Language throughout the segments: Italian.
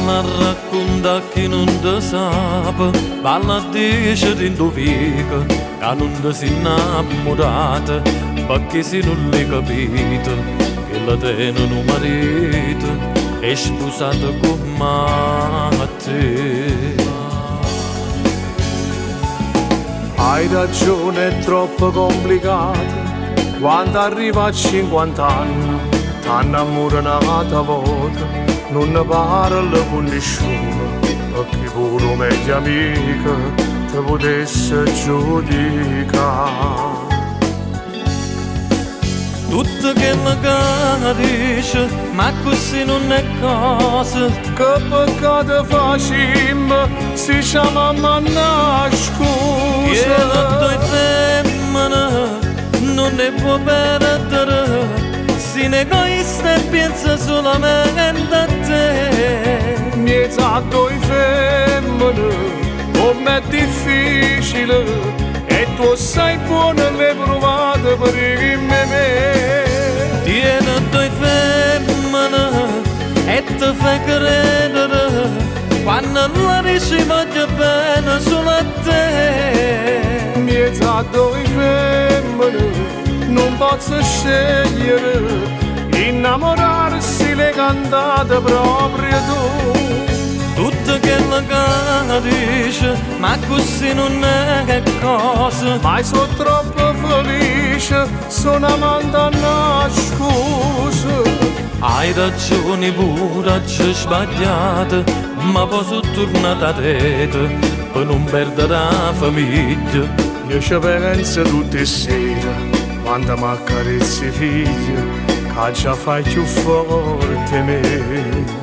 Balla a racconta chi non te sape, balla a dice di indovica, che non ti si innamorata, perché se non l'hai capito, che la tene un marito, è sposato con te. Hai ragione, è troppo complicato. Quando arriva a 50 anni, ti innamori un'altra volta, non ne parla con nessuno, perché pure meglio amica ti potesse giudicare. Tutto che la capisce, ma così non è cosa. Che peccato facciamo, si chiama manna scusa. Che la tua femmina non ne può perdere, si ne egoista e pensa solamente a te. Miezza due femmine, com'è difficile, e tu sai buono le provate per me. Tieni a due femmine e ti fai credere, quando la dici voglio bene solo a te. Miezza due femmine, non posso scegliere, innamorarsi le cantate proprio tu. Tutto che la capisce, ma così non è cosa. Ma sono troppo felice, sono amante a scusa. Hai ragione pure, c'è sbagliato, ma poi sono tornato a te per non perdere la famiglia. Io ci penso tutte le sere, quando mi accarezzi figlia, che già fai più forte me.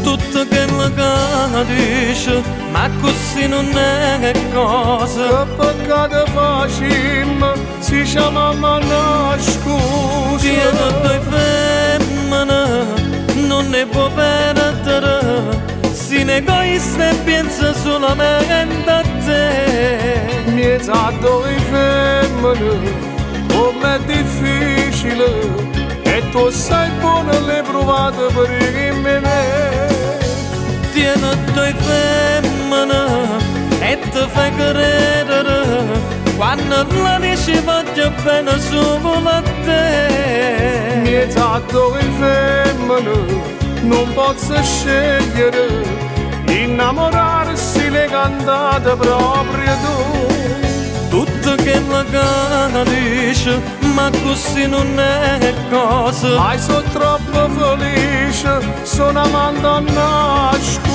Tutto che la capisce, ma così non è cosa. Che peccato facciamo, si chiama manna scusa. Tieni a due femmine, non ne può perdere, si ne egoista e pensa solamente a te. Miezza due femmine, com'è difficile, e tu sai buono le provate per me. Tieni a due femmine e ti fai credere, quando la dici voglio bene solo a te. Miezza due femmine, non posso scegliere, innamorarsi le cantate proprio tu. Tutto che la capisce, ma così non è cosa. Ma sono troppo felice, sono amante a nascere.